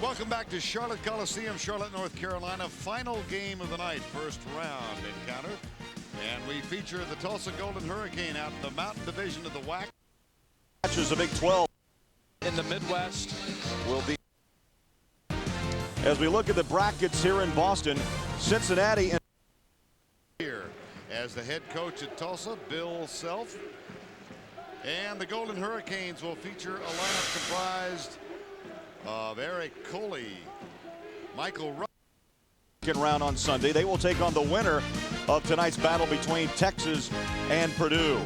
Welcome back to Charlotte Coliseum, Charlotte, North Carolina. Final game of the night, first round encounter. And we feature the Tulsa Golden Hurricane out in the Mountain Division of the WAC. Matches the Big 12 in the Midwest will be. As we look at the brackets here in Boston, Cincinnati and here as the head coach at Tulsa, Bill Self. And the Golden Hurricanes will feature a lineup comprised of Eric Coley, Michael Ruff. Second round on Sunday. They will take on the winner of tonight's battle between Texas and Purdue.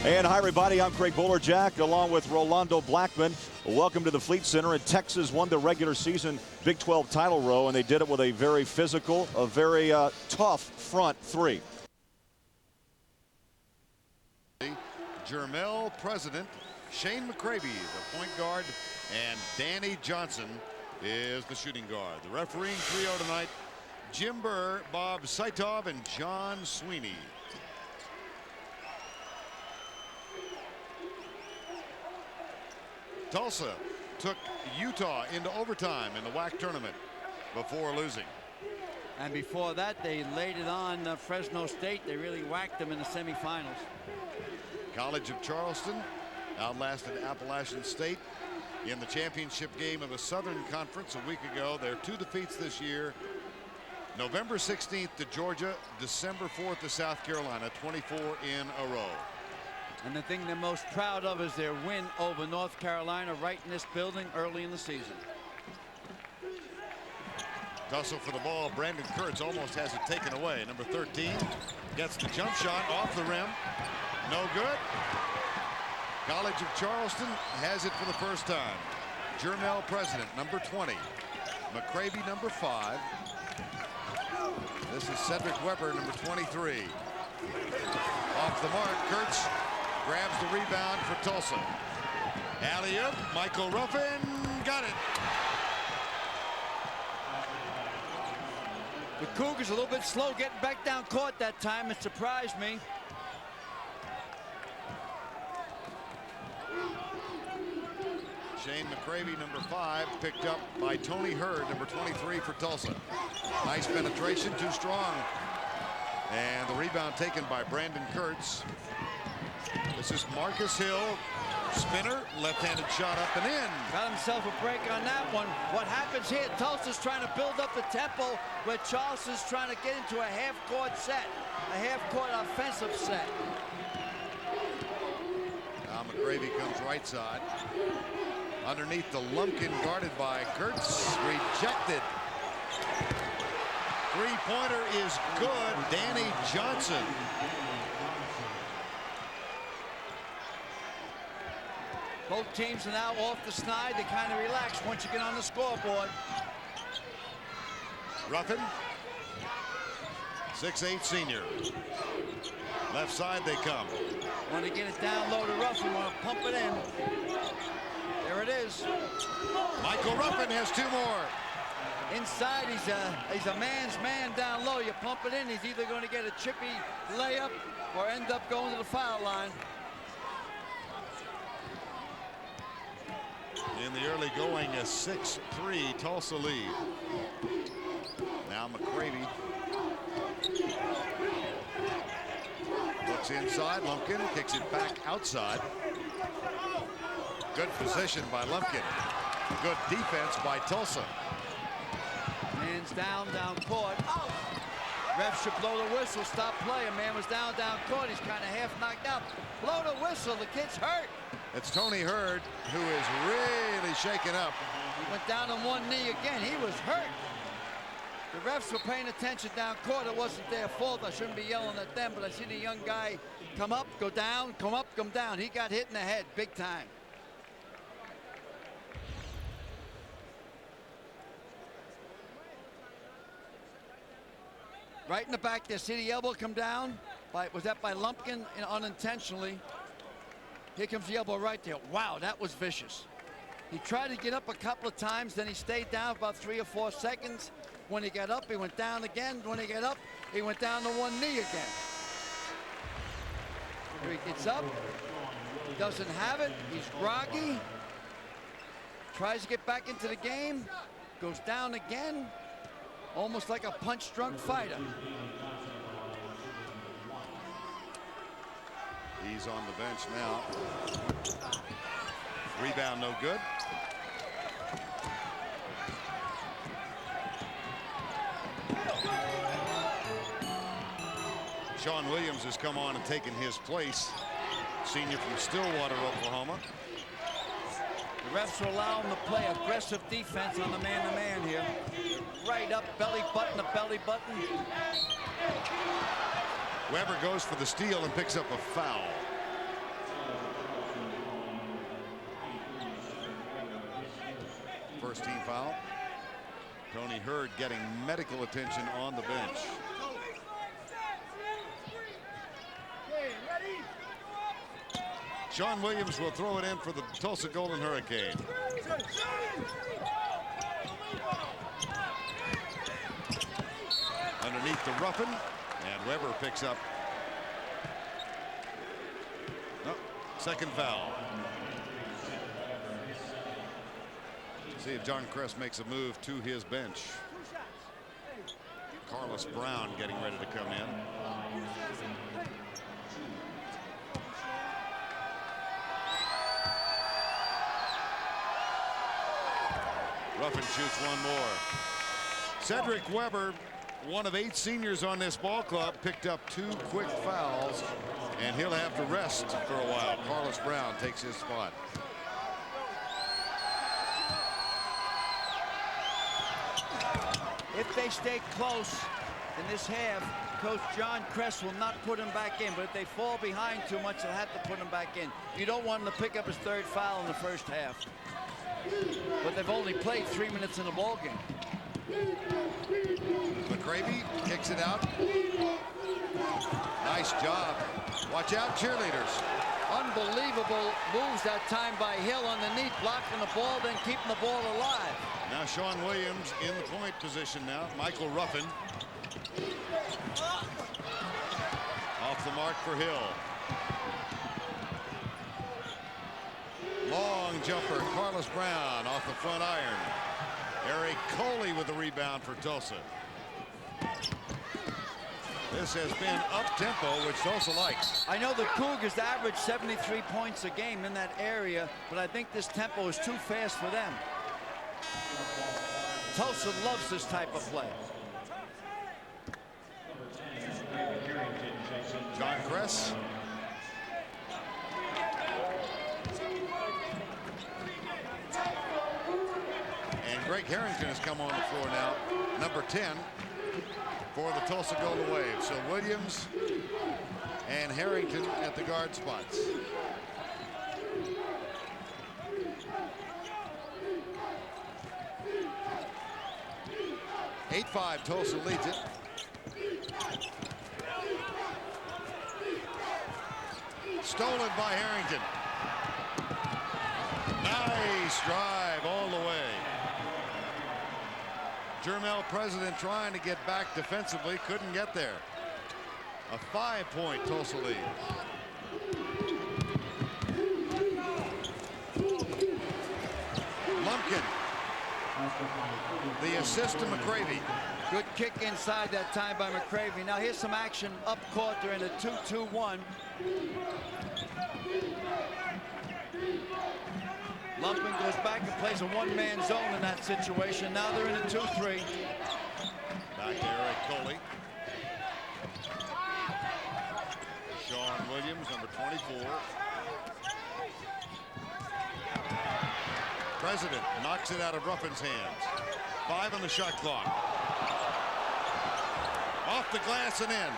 And hi everybody, I'm Craig Bolerjack along with Rolando Blackman. Welcome to the Fleet Center. And Texas won the regular season Big 12 title row, and they did it with a very physical, a very tough front three. Jermel President, Shane McCravey, the point guard, and Danny Johnson is the shooting guard. The refereeing trio tonight, Jim Burr, Bob Saitov, and John Sweeney. Tulsa took Utah into overtime in the WAC tournament before losing. And before that, they laid it on Fresno State. They really whacked them in the semifinals. College of Charleston outlasted Appalachian State in the championship game of the Southern Conference a week ago. Their two defeats this year. November 16th to Georgia, December 4th to South Carolina, 24 in a row. And the thing they're most proud of is their win over North Carolina right in this building early in the season. Tussle for the ball. Brandon Kurtz almost has it taken away. Number 13 gets the jump shot off the rim. No good. College of Charleston has it for the first time. Jermel President, number 20. McCravey, number 5. This is Cedric Weber, number 23. Off the mark, Kurtz grabs the rebound for Tulsa. Alley-oop, Michael Ruffin got it. The Cougars a little bit slow getting back down court that time. It surprised me. Shane McCravey, number 5, picked up by Tony Hurd, number 23 for Tulsa. Nice penetration, too strong. And the rebound taken by Brandon Kurtz. This is Marcus Hill, spinner, left-handed shot up and in. Got himself a break on that one. What happens here, Tulsa's trying to build up the tempo, where Charleston's trying to get into a half-court set, a half-court offensive set. Now McCravey comes right side. Underneath the Lumpkin, guarded by Kurtz, rejected. Three-pointer is good. Danny Johnson. Both teams are now off the snide. They kind of relax once you get on the scoreboard. Ruffin, 6'8" senior. Left side they come. Want to get it down low to Ruffin. Want to pump it in. There it is. Michael Ruffin has 2 more. Inside, he's a man's man down low. You pump it in, he's either going to get a chippy layup or end up going to the foul line. In the early going, a 6-3 Tulsa lead. Now McCravey looks inside. Lumpkin kicks it back outside. Good position by Lumpkin. Good defense by Tulsa. Man's down court. Ref should blow the whistle. Stop play. A man was down court. He's kind of half knocked out. Blow the whistle. The kid's hurt. It's Tony Hurd, who is really shaken up. He went down on one knee again. He was hurt. The refs were paying attention down court. It wasn't their fault. I shouldn't be yelling at them, but I see the young guy come up, go down, come up, come down. He got hit in the head big time. Right in the back there. See the elbow come down? Was that by Lumpkin unintentionally? Here comes the elbow right there. Wow, that was vicious. He tried to get up a couple of times, then he stayed down about 3 or 4 seconds. When he got up, he went down again. When he got up, he went down to one knee again. He gets up, he doesn't have it, he's groggy. Tries to get back into the game. Goes down again. Almost like a punch-drunk fighter. He's on the bench now. Rebound no good. Sean Williams has come on and taken his place. Senior from Stillwater, Oklahoma. The refs will allow him to play aggressive defense on the man-to-man here. Right up, belly button to belly button. Weber goes for the steal and picks up a foul. First team foul. Tony Hurd getting medical attention on the bench. Sean Williams will throw it in for the Tulsa Golden Hurricane. Underneath the roughing, and Weber picks up. Oh, second foul. See if John Kress makes a move to his bench. Carlos Brown getting ready to come in. Ruffin shoots one more. Cedric Weber, one of 8 seniors on this ball club, picked up 2 quick fouls, and he'll have to rest for a while. Carlos Brown takes his spot. If they stay close in this half, Coach John Kress will not put him back in. But if they fall behind too much, they'll have to put him back in. You don't want him to pick up his 3rd foul in the first half. But they've only played 3 minutes in the ball game. McCravey kicks it out. Nice job. Watch out, cheerleaders. Unbelievable moves that time by Hill underneath, blocking the ball, then keeping the ball alive. Now Sean Williams in the point position now. Michael Ruffin. Off the mark for Hill. Long jumper, Carlos Brown off the front iron. Eric Coley with the rebound for Tulsa. This has been up-tempo, which Tulsa likes. I know the Cougars average 73 points a game in that area, but I think this tempo is too fast for them. Tulsa loves this type of play. John Kress. And Greg Harrington has come on the floor now, number 10 for the Tulsa Golden Wave. So Williams and Harrington at the guard spots. (8-5) Tulsa leads it. Stolen by Harrington. Nice drive all the way. Jermel President trying to get back defensively, couldn't get there. A 5-point Tulsa lead. Lumpkin. The assist to McCravey. Good kick inside that time by McCravey. Now here's some action up court during a 2-2-1. Lumpkin goes back and plays a one-man zone in that situation. Now they're in a 2-3. Back to Eric Coley. Sean Williams, number 24. President knocks it out of Ruffin's hands. 5 on the shot clock. Off the glass and in.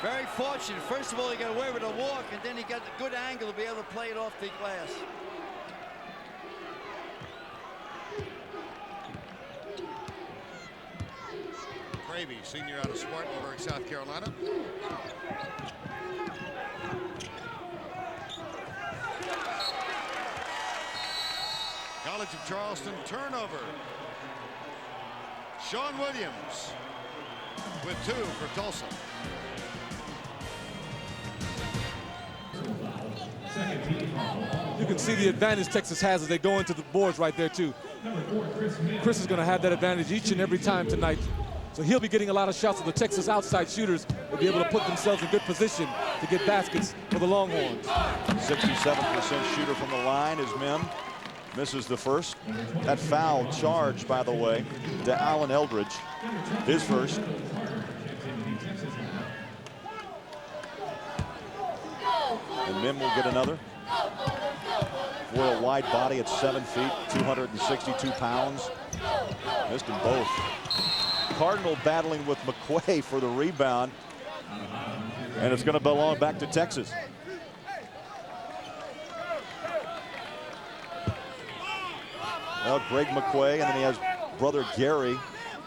Very fortunate. First of all, he got away with a walk, and then he got a good angle to be able to play it off the glass. Gravy, senior out of Spartanburg, South Carolina. College of Charleston turnover. Sean Williams with 2 for Tulsa. You can see the advantage Texas has as they go into the boards right there, too. Chris is going to have that advantage each and every time tonight. So he'll be getting a lot of shots, so the Texas outside shooters will be able to put themselves in good position to get baskets for the Longhorns. 67% shooter from the line is Mim. Misses the first. That foul charge, by the way, to Allen Eldridge. His first. And Mim will get another. For a wide body at 7 feet, 262 pounds. Missed them both. Cardinal battling with McQuay for the rebound. And it's going to belong back to Texas. Well, Greg McQuay, and then he has brother Gary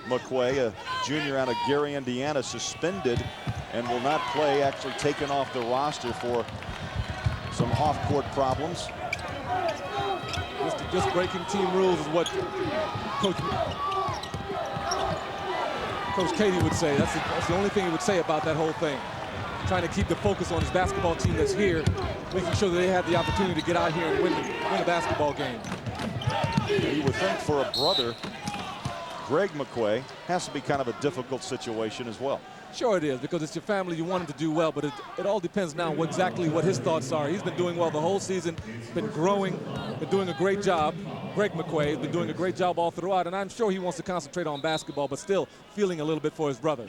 McQuay, a junior out of Gary, Indiana, suspended and will not play, actually taken off the roster for some off-court problems. Just breaking team rules is what Coach Katie would say. That's the only thing he would say about that whole thing. Trying to keep the focus on his basketball team that's here, making sure that they have the opportunity to get out here and win a basketball game. You would think for a brother, Greg McQuay, has to be kind of a difficult situation as well. Sure it is, because it's your family. You want him to do well, but it all depends now on exactly what his thoughts are. He's been doing well the whole season, been growing, been doing a great job. Greg McQuay has been doing a great job all throughout, and I'm sure he wants to concentrate on basketball, but still feeling a little bit for his brother.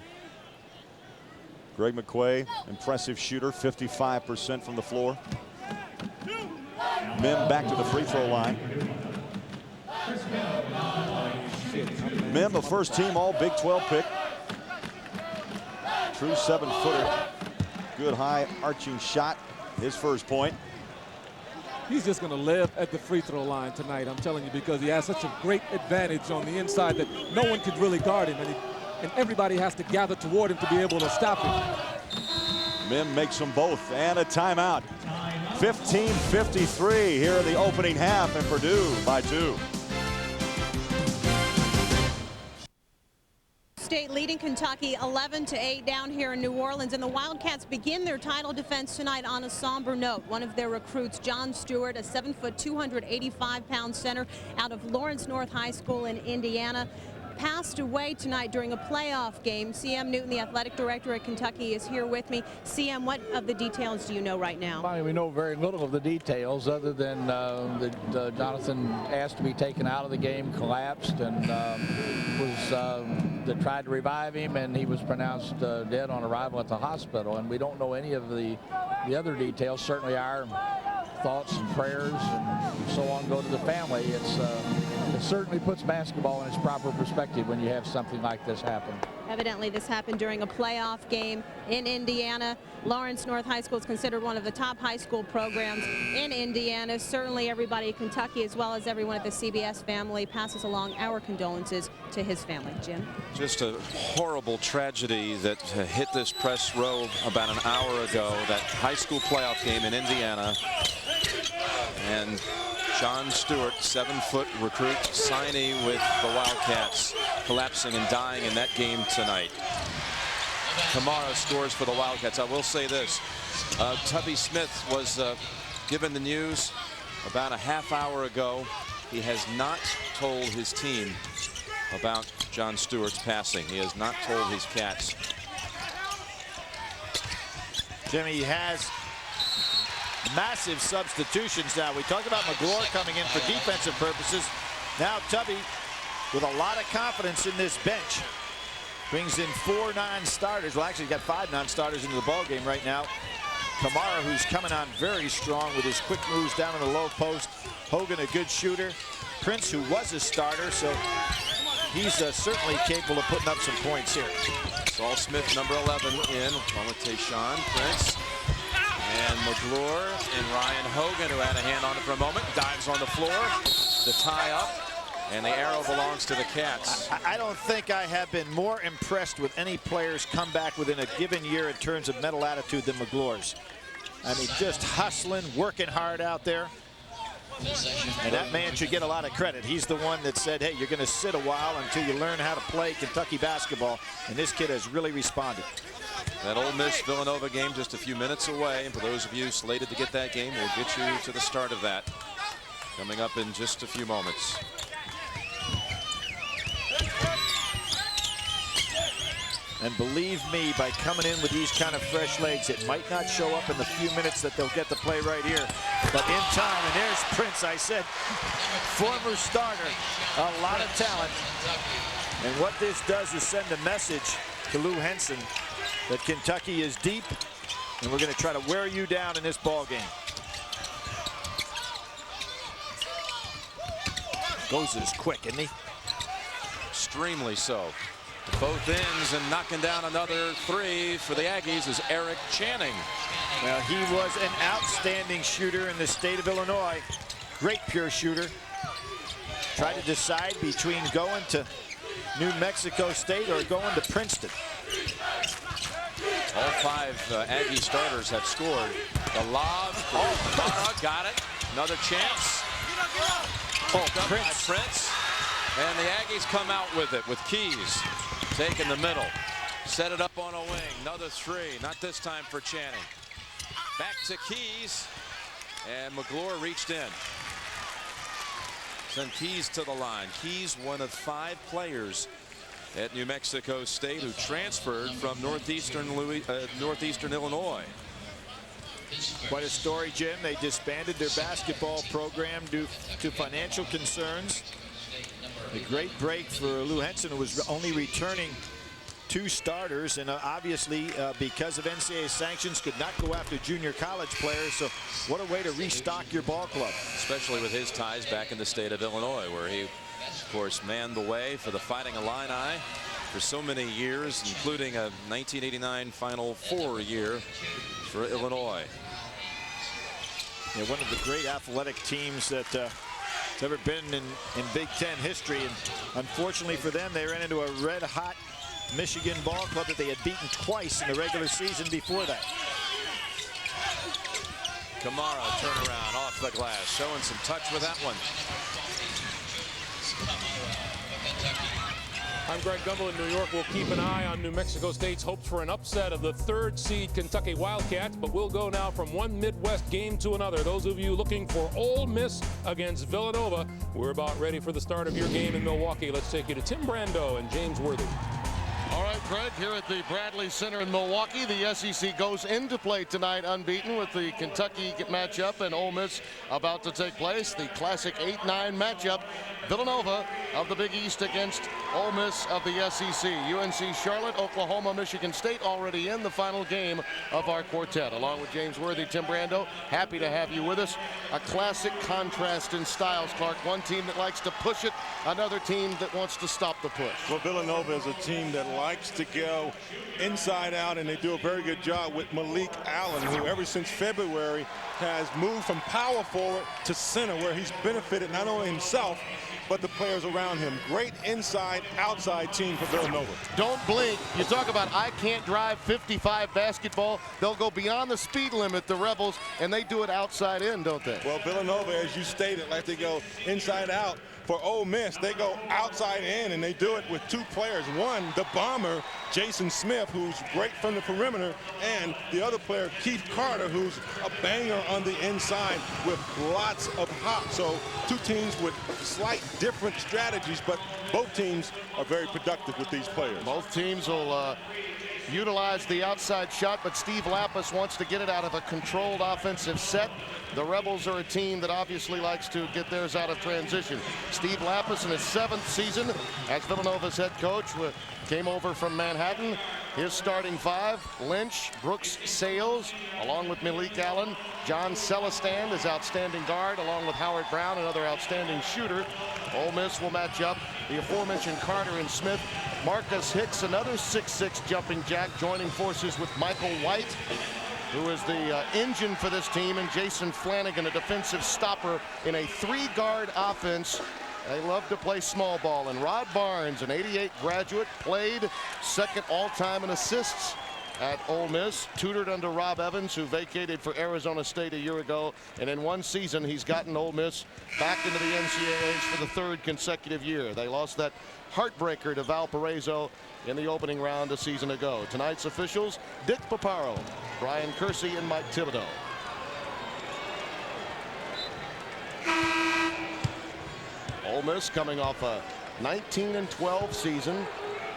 Greg McQuay, impressive shooter, 55% from the floor. Mim back to the free throw line. Mim, a first team all Big 12 pick. True 7-footer. Good high arching shot. His first point. He's just going to live at the free throw line tonight, I'm telling you, because he has such a great advantage on the inside that no one could really guard him, and everybody has to gather toward him to be able to stop him. Mim makes them both, and a timeout. 15:53 here in the opening half, and Purdue by 2. State leading Kentucky 11-8 down here in New Orleans, and the Wildcats begin their title defense tonight on a somber note. One of their recruits, John Stewart, a 7-foot, 285-pound center out of Lawrence North High School in Indiana, passed away tonight during a playoff game. C.M. Newton, the athletic director at Kentucky, is here with me. C.M., what of the details do you know right now? We know very little of the details, other than that Jonathan asked to be taken out of the game, collapsed, and they tried to revive him, and he was pronounced dead on arrival at the hospital. And we don't know any of the other details. Certainly our thoughts and prayers and so on go to the family. It certainly puts basketball in its proper perspective when you have something like this happen. Evidently, this happened during a playoff game in Indiana. Lawrence North High School is considered one of the top high school programs in Indiana. Certainly everybody at Kentucky, as well as everyone at the CBS family, passes along our condolences to his family. Jim? Just a horrible tragedy that hit this press row about an hour ago, that high school playoff game in Indiana. And John Stewart, 7-foot recruit signee with the Wildcats, collapsing and dying in that game tonight. Kamara scores for the Wildcats. I will say this, Tubby Smith was given the news about a half hour ago. He has not told his team about John Stewart's passing. He has not told his Cats. Jimmy has massive substitutions now. We talked about McGlure coming in for defensive purposes. Now Tubby with a lot of confidence in this bench. Brings in 4 non-starters. Well, actually, he's got 5 non-starters into the ball game right now. Kamara, who's coming on very strong with his quick moves down in the low post. Hogan, a good shooter. Prince, who was a starter, so he's certainly capable of putting up some points here. Saul Smith, number 11, in, along with Tayshaun Prince. And McGlure and Ryan Hogan, who had a hand on it for a moment, dives on the floor to tie up. And the arrow belongs to the Cats. I don't think I have been more impressed with any player's comeback within a given year in terms of mental attitude than McGlure's. I mean, just hustling, working hard out there. And that man should get a lot of credit. He's the one that said, hey, you're going to sit a while until you learn how to play Kentucky basketball. And this kid has really responded. That Ole Miss Villanova game just a few minutes away. And for those of you slated to get that game, we'll get you to the start of that coming up in just a few moments. And believe me, by coming in with these kind of fresh legs, it might not show up in the few minutes that they'll get to play right here. But in time, and there's Prince, I said, former starter, a lot of talent. And what this does is send a message to Lou Henson that Kentucky is deep, and we're going to try to wear you down in this ball game. Goes is quick, isn't he? Extremely so. To both ends, and knocking down another three for the Aggies is Eric Channing. Well, he was an outstanding shooter in the state of Illinois. Great pure shooter. Tried to decide between going to New Mexico State or going to Princeton. All five Aggie starters have scored. The lob. Oh, got it. Another chance. Oh, Prince. And the Aggies come out with it with Keys. Taking the middle. Set it up on a wing. Another three. Not this time for Channing. Back to Keys. And McGlure reached in. Send Keys to the line. Keys, one of 5 players at New Mexico State who transferred from Northeastern Illinois. Quite a story, Jim. They disbanded their basketball program due to financial concerns. A great break for Lou Henson, who was only returning 2 starters, and obviously because of NCAA sanctions could not go after junior college players. So what a way to restock your ball club. Especially with his ties back in the state of Illinois, where he, of course, manned the way for the Fighting Illini for so many years, including a 1989 Final Four year for Illinois. Yeah, one of the great athletic teams that has ever been in Big Ten history. And unfortunately for them, they ran into a red-hot Michigan ball club that they had beaten twice in the regular season before that. Kamara turnaround off the glass, showing some touch with that one. I'm Greg Gumbel in New York. We'll keep an eye on New Mexico State's hopes for an upset of the 3rd seed Kentucky Wildcats, but we'll go now from one Midwest game to another. Those of you looking for Ole Miss against Villanova, we're about ready for the start of your game in Milwaukee. Let's take you to Tim Brando and James Worthy. All right, Greg, here at the Bradley Center in Milwaukee, the SEC goes into play tonight unbeaten with the Kentucky matchup and Ole Miss about to take place. The classic 8-9 matchup. Villanova of the Big East against Ole Miss of the SEC. UNC Charlotte, Oklahoma, Michigan State already in the final game of our quartet. Along with James Worthy, Tim Brando, happy to have you with us. A classic contrast in styles, Clark. One team that likes to push it, another team that wants to stop the push. Well, Villanova is a team that likes to go inside out, and they do a very good job with Malik Allen, who ever since February has moved from power forward to center, where he's benefited not only himself but the players around him. Great inside-outside team for Villanova. Don't blink. You talk about I can't drive 55 basketball. They'll go beyond the speed limit, the Rebels, and they do it outside in, don't they? Well, Villanova, as you stated, like they go inside out. For Ole Miss, they go outside in, and they do it with 2 players. One, the bomber, Jason Smith, who's great from the perimeter, and the other player, Keith Carter, who's a banger on the inside with lots of hops. So 2 teams with slight different strategies, but both teams are very productive with these players. Both teams will utilize the outside shot, but Steve Lapis wants to get it out of a controlled offensive set. The Rebels are a team that obviously likes to get theirs out of transition. Steve Lapis in his 7th season as Villanova's head coach came over from Manhattan. His starting 5, Lynch, Brooks Sales, along with Malik Allen. John Celestin, his outstanding guard, along with Howard Brown, another outstanding shooter. Ole Miss will match up the aforementioned Carter and Smith. Marcus Hicks, another 6'6" jumping jack, joining forces with Michael White, who is the engine for this team, and Jason Flanagan, a defensive stopper in a 3-guard offense. They love to play small ball. And Rod Barnes, an '88 graduate, played 2nd all-time in assists at Ole Miss, tutored under Rob Evans, who vacated for Arizona State a year ago. And in one season, he's gotten Ole Miss back into the NCAAs for the 3rd consecutive year. They lost that heartbreaker to Valparaiso in the opening round a season ago. Tonight's officials, Dick Paparo, Brian Kersey, and Mike Thibodeau. Ole Miss coming off a 19-12 season,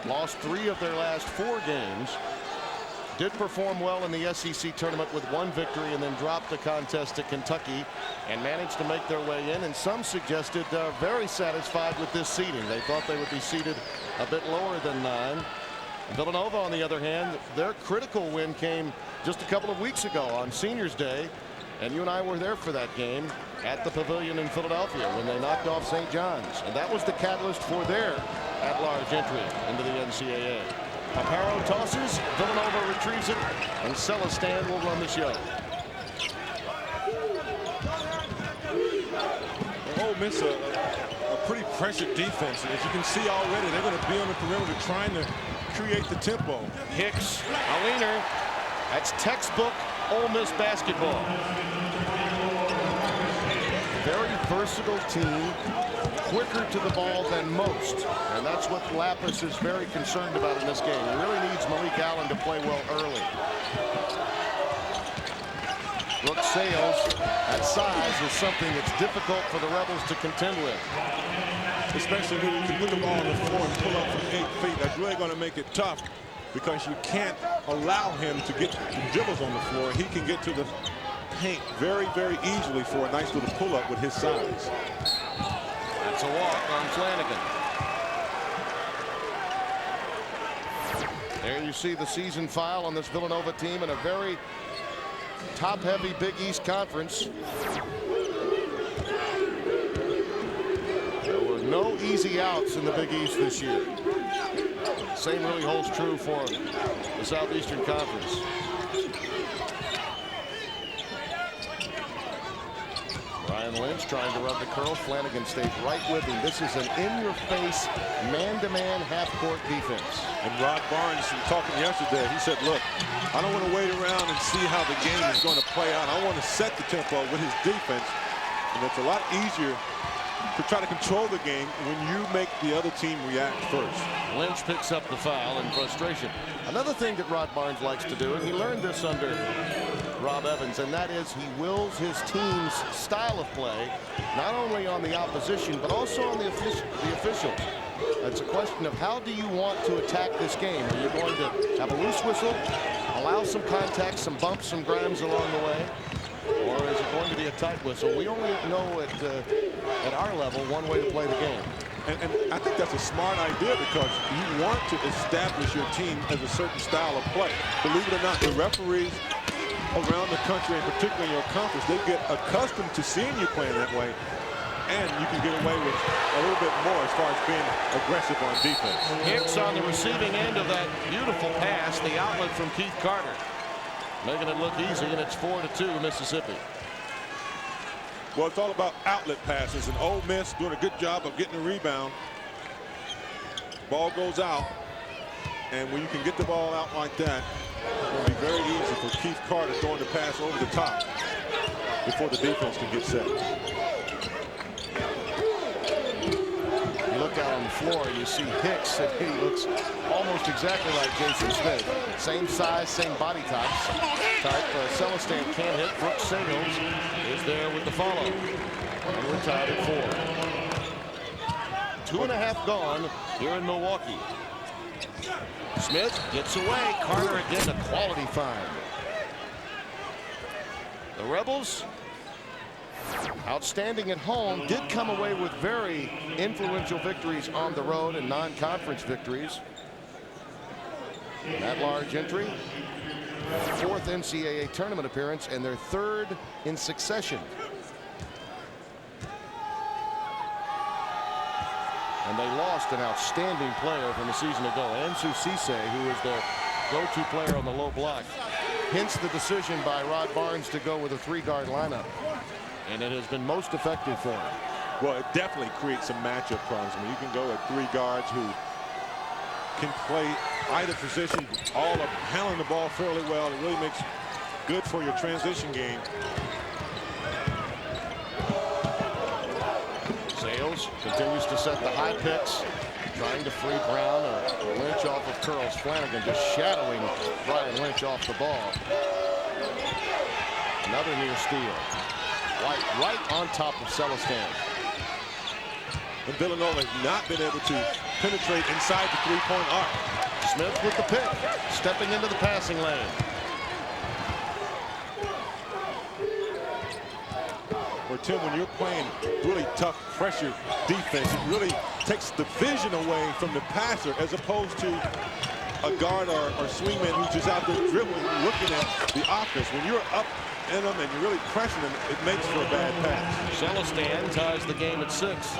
lost 3 of their last 4 games. Did perform well in the SEC tournament with 1 victory and then dropped the contest at Kentucky and managed to make their way in. And some suggested very satisfied with this seeding. They thought they would be seeded a bit lower than 9. Villanova, on the other hand, their critical win came just a couple of weeks ago on Seniors Day. And you and I were there for that game at the Pavilion in Philadelphia when they knocked off St. John's. And that was the catalyst for their at-large entry into the NCAA. Paparo tosses, Villanova retrieves it, and Celestin will run the show. Ole Miss a pretty pressured defense. And as you can see already, they're going to be on the perimeter trying to create the tempo. Hicks, a leaner. That's textbook Ole Miss basketball. Very versatile team, quicker to the ball than most, and that's what Lapis is very concerned about in this game. He really needs Malik Allen to play well early. Brooks Sales at size is something that's difficult for the Rebels to contend with. Especially when you can put the ball on the floor and pull up from 8 feet. That's really going to make it tough because you can't allow him to get the dribbles on the floor. He can get to the paint very, very easily for a nice little pull-up with his size. That's a walk on Flanagan. There you see the season file on this Villanova team in a very top-heavy Big East Conference. There were no easy outs in the Big East this year. Same really holds true for the Southeastern Conference. Ryan Lynch trying to run the curl. Flanagan stays right with him. This is an in-your-face, man-to-man half-court defense. And Rod Barnes, talking yesterday, he said, look, I don't want to wait around and see how the game is going to play out. I want to set the tempo with his defense. And it's a lot easier to try to control the game when you make the other team react first. Lynch picks up the foul in frustration. Another thing that Rod Barnes likes to do, and he learned this under Rob Evans, and that is he wills his team's style of play, not only on the opposition, but also on the officials. It's a question of how do you want to attack this game? Are you going to have a loose whistle, allow some contact, some bumps, some grimes along the way? Or is it going to be a tight whistle? We only know at our level one way to play the game. And I think that's a smart idea because you want to establish your team as a certain style of play. Believe it or not, the referees around the country, and particularly in your conference, they get accustomed to seeing you playing that way, and you can get away with a little bit more as far as being aggressive on defense. Hicks on the receiving end of that beautiful pass, the outlet from Keith Carter. Making it look easy, and it's 4-2 Mississippi. Well, it's all about outlet passes, and Ole Miss doing a good job of getting the rebound. Ball goes out, and when you can get the ball out like that, it's going to be very easy for Keith Carter throwing the pass over the top before the defense can get set. You look out on the floor, you see Hicks, and he looks almost exactly like Jason Smith. Same size, same body type. Celestin can't hit. Brooks Sales is there with the follow. And we're tied at 4. 2.5 gone here in Milwaukee. Smith gets away. Carter again, a quality find. The Rebels, outstanding at home, did come away with very influential victories on the road and non-conference victories. That large entry, 4th NCAA tournament appearance, and their 3rd in succession. And they lost an outstanding player from a season ago, Ansu Cisse, who was their go-to player on the low block. Hence the decision by Rod Barnes to go with a 3-guard lineup. And it has been most effective for him. Well, it definitely creates some matchup problems. I mean, you can go at 3 guards who can play either position, all are handling the ball fairly well. It really makes good for your transition game. Sales continues to set the high picks, trying to free Brown or Lynch off of curls. Flanagan just shadowing Brian Lynch off the ball. Another near steal. White right on top of Celestin. And Villanova has not been able to penetrate inside the three-point arc. Smith with the pick, stepping into the passing lane. Where, Tim, when you're playing really tough pressure defense, it really takes the vision away from the passer as opposed to a guard or swingman who's just out there dribbling, looking at the offense. When you're up in them and you're really pressing them, it makes for a bad pass. Celestin ties the game at 6.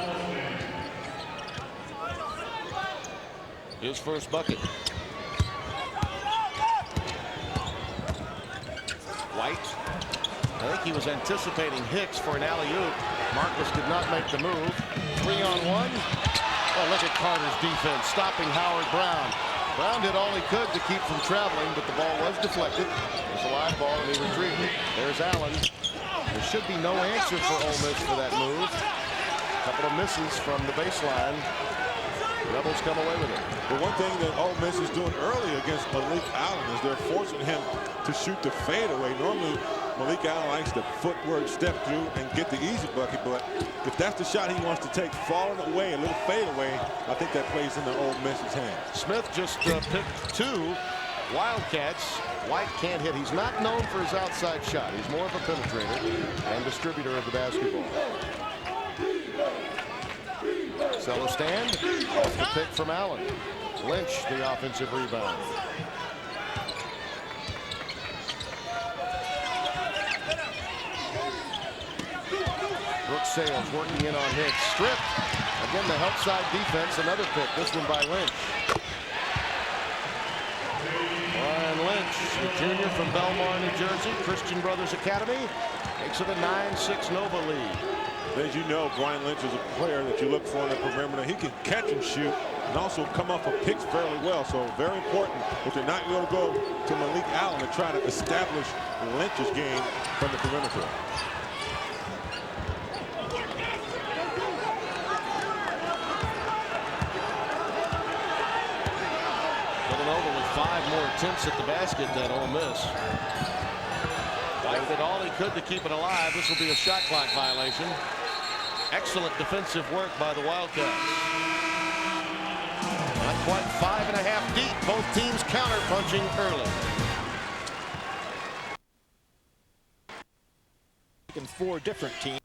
His first bucket. White. I think he was anticipating Hicks for an alley-oop. Marcus did not make the move. 3-on-1. Oh, look at Carter's defense stopping Howard Brown. Brown did all he could to keep from traveling, but the ball was deflected. It was a live ball, and he retrieved it. There's Allen. There should be no answer for Ole Miss for that move. A couple of misses from the baseline. Rebels come away with it. But one thing that Ole Miss is doing early against Malik Allen is they're forcing him to shoot the fadeaway. Normally, Malik Allen likes to footwork step through and get the easy bucket, but if that's the shot he wants to take, falling away, a little fadeaway, I think that plays into Ole Miss's hands. Smith just picked 2 Wildcats. White can't hit. He's not known for his outside shot. He's more of a penetrator and distributor of the basketball. Celestin off the pick from Allen. Lynch the offensive rebound. Brooks Sales working in on Hicks. Stripped. Again, the help side defense. Another pick. This one by Lynch. Brian Lynch, the junior from Belmar, New Jersey, Christian Brothers Academy, takes it a 9-6 Nova lead. As you know, Brian Lynch is a player that you look for in the perimeter. He can catch and shoot and also come off of picks fairly well. So very important if they're not going to go to Malik Allen to try to establish Lynch's game from the perimeter. Villanova with 5 more attempts at the basket than Ole Miss. White did all he could to keep it alive. This will be a shot clock violation. Excellent defensive work by the Wildcats. Not quite 5.5 deep. Both teams counter-punching early. And 4 different teams.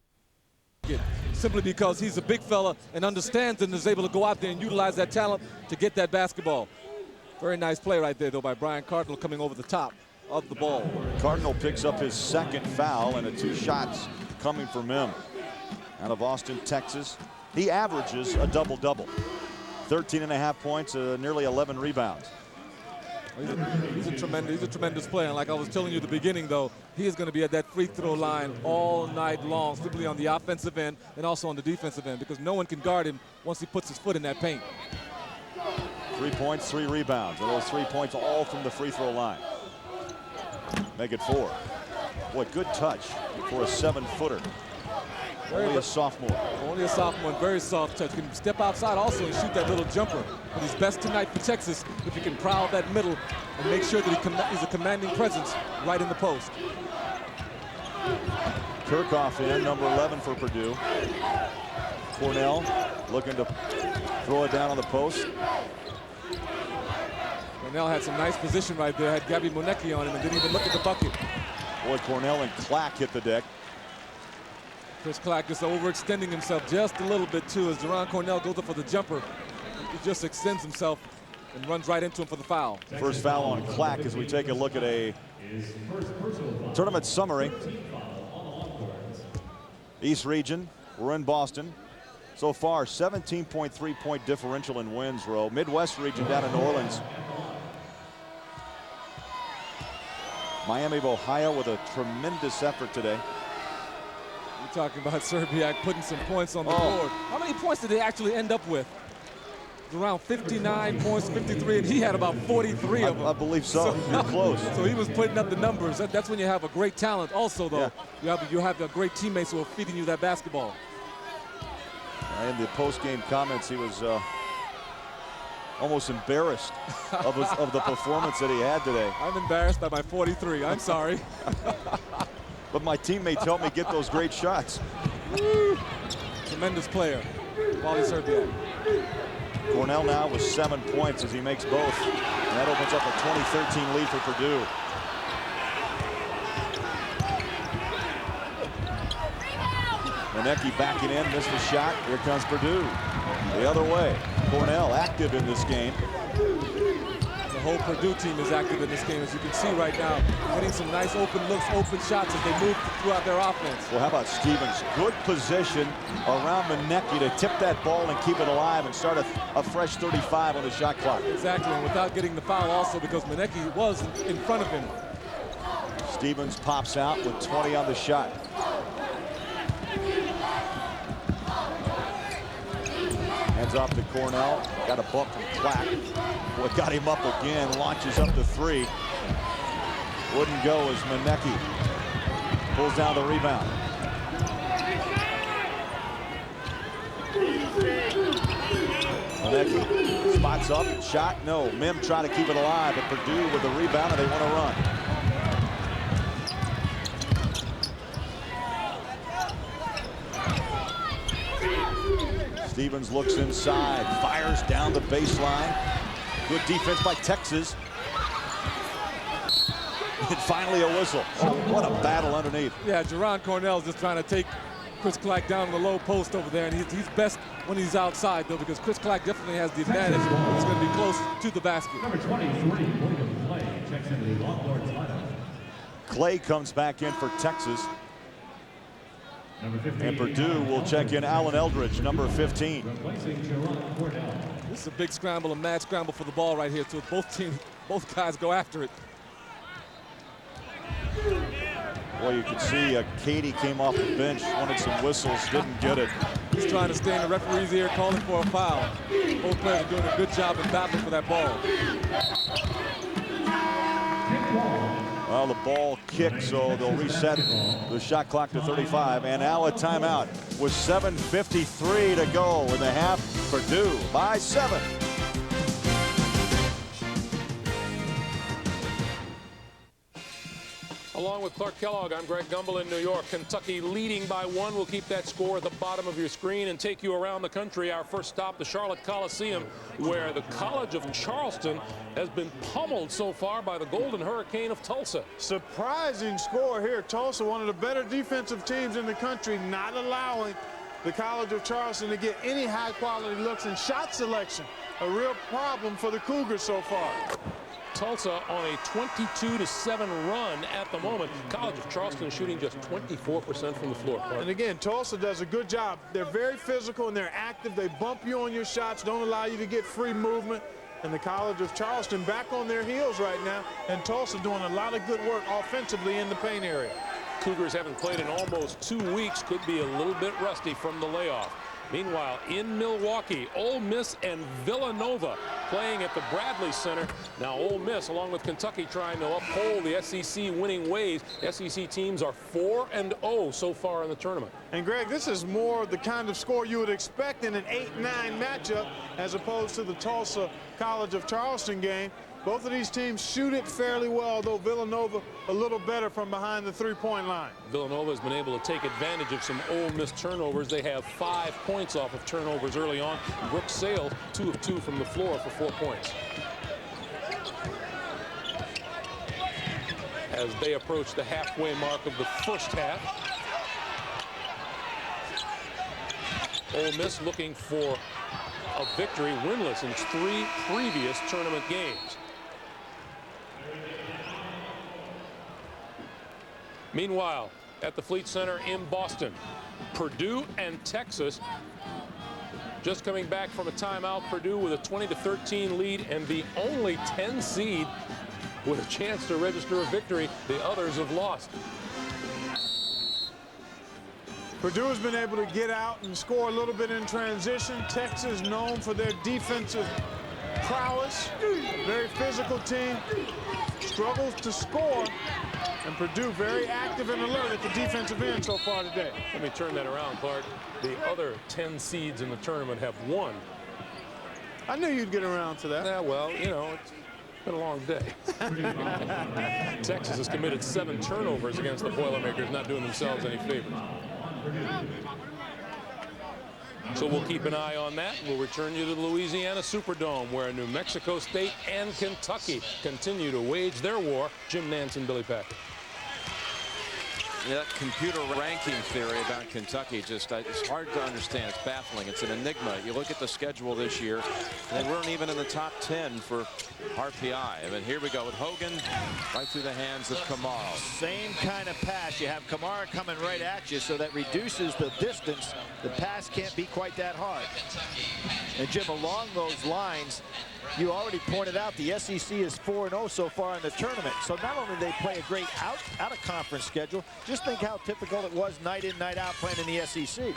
Simply because he's a big fella and understands and is able to go out there and utilize that talent to get that basketball. Very nice play right there, though, by Brian Cardinal coming over the top of the ball. Cardinal picks up his 2nd foul and 2 shots coming from him. Out of Austin, Texas. He averages a double-double. 13.5 points, nearly 11 rebounds. He's a tremendous player. And like I was telling you at the beginning, though, he is going to be at that free throw line all night long, simply on the offensive end and also on the defensive end, because no one can guard him once he puts his foot in that paint. 3 points, 3 rebounds. And those 3 points all from the free throw line. Make it 4. Boy, good touch for a 7-footer. Only a sophomore. Only a sophomore, and very soft touch. Can step outside also and shoot that little jumper. And he's best tonight for Texas if he can prowl that middle and make sure that he's a commanding presence right in the post. Kirchhoff in, number 11 for Purdue. Cornell looking to throw it down on the post. Cornell had some nice position right there. Had Gabby Monecki on him and didn't even look at the bucket. Boy, Cornell and Clack hit the deck. Chris Clack just overextending himself just a little bit too as Deron Cornell goes up for the jumper. He just extends himself and runs right into him for the foul. First foul on Clack as we take a look at a tournament summary. East region, we're in Boston. So far, 17.3 point differential in wins, Row. Midwest region down in New Orleans. Miami of Ohio with a tremendous effort today. You're talking about Serbiak putting some points on the board. How many points did they actually end up with? averaged around 59 points, 53, and he had about 43 of them. I believe so. You're close. So he was putting up the numbers. That's when you have a great talent. Also, though, you have the great teammates who are feeding you that basketball. In the post-game comments, he was almost embarrassed of the performance that he had today. I'm embarrassed by my 43. I'm sorry. But my teammates helped me get those great shots. Tremendous player, Wally Serbiak. Cornell now with 7 points as he makes both. And that opens up a 20-13 lead for Purdue. Manecki backing in, missed the shot. Here comes Purdue. The other way. Cornell active in this game. The whole Purdue team is active in this game, as you can see right now, getting some nice open looks, open shots as they move throughout their offense. Well, how about Stevens? Good position around Manecki to tip that ball and keep it alive and start a fresh 35 on the shot clock. Exactly, and without getting the foul also, because Manecki was in front of him. Stevens pops out with 20 on the shot. Hands off to Cornell. Got a bump from Clack. Boy, got him up again. Launches up to 3. Wouldn't go as Manecki pulls down the rebound. Manecki spots up. Shot. No. Mim trying to keep it alive, but Purdue with the rebound, and they want to run. Stevens looks inside, fires down the baseline. Good defense by Texas. And finally a whistle. Oh, what a battle underneath. Yeah, Jerron Cornell's just trying to take Chris Clack down the low post over there, and he's best when he's outside, though, because Chris Clack definitely has the advantage. He's going to be close to the basket. Number 23, William Clay, checks into the Longhorns lineup. Clay comes back in for Texas. And Purdue will check in Allen Eldridge, number 15. This is a big scramble, a mad scramble for the ball right here, too. Both guys go after it. Boy, you can see Katie came off the bench, wanted some whistles, didn't get it. He's trying to stay in the referee's ear, calling for a foul. Both players are doing a good job in battling for that ball. Well, the ball kicks, so they'll reset the shot clock to 35. And now a timeout with 7:53 to go in the half. Purdue by 7. Along with Clark Kellogg, I'm Greg Gumbel in New York. Kentucky leading by 1. We'll keep that score at the bottom of your screen and take you around the country. Our first stop, the Charlotte Coliseum, where the College of Charleston has been pummeled so far by the Golden Hurricane of Tulsa. Surprising score here. Tulsa, one of the better defensive teams in the country, not allowing the College of Charleston to get any high-quality looks, and shot selection, a real problem for the Cougars so far. Tulsa on a 22-7 run at the moment. College of Charleston shooting just 24% from the floor. And again, Tulsa does a good job. They're very physical and they're active. They bump you on your shots, don't allow you to get free movement. And the College of Charleston back on their heels right now, and Tulsa doing a lot of good work offensively in the paint area. Cougars haven't played in almost 2 weeks, could be a little bit rusty from the layoff. Meanwhile, in Milwaukee, Ole Miss and Villanova playing at the Bradley Center. Now, Ole Miss, along with Kentucky, trying to uphold the SEC winning ways. SEC teams are 4-0 so far in the tournament. And, Greg, this is more the kind of score you would expect in an 8-9 matchup as opposed to the Tulsa College of Charleston game. Both of these teams shoot it fairly well, though Villanova a little better from behind the three-point line. Villanova has been able to take advantage of some Ole Miss turnovers. They have 5 points off of turnovers early on. Brooks Sales, 2 of 2 from the floor for 4 points. As they approach the halfway mark of the first half. Ole Miss looking for a victory, winless in its 3 previous tournament games. Meanwhile, at the Fleet Center in Boston, Purdue and Texas just coming back from a timeout. Purdue with a 20-13 lead and the only 10 seed with a chance to register a victory. The others have lost. Purdue has been able to get out and score a little bit in transition. Texas known for their defensive prowess. A very physical team. Struggles to score. And Purdue very active and alert at the defensive end so far today. Let me turn that around, Clark. The other 10 seeds in the tournament have won. I knew you'd get around to that. Yeah, well, you know, it's been a long day. Texas has committed 7 turnovers against the Boilermakers, not doing themselves any favors. So we'll keep an eye on that. We'll return you to the Louisiana Superdome, where New Mexico State and Kentucky continue to wage their war. Jim Nance and Billy Packer. Yeah, that computer ranking theory about Kentucky, it's hard to understand. It's baffling. It's an enigma. You look at the schedule this year, they weren't even in the top 10 for RPI. I mean, here we go with Hogan right through the hands of Kamara. Same kind of pass. You have Kamara coming right at you, so that reduces the distance. The pass can't be quite that hard. And Jim, along those lines, you already pointed out the SEC is 4-0 so far in the tournament. So not only do they play a great out-of-conference schedule, just think how typical it was night in, night out playing in the SEC. New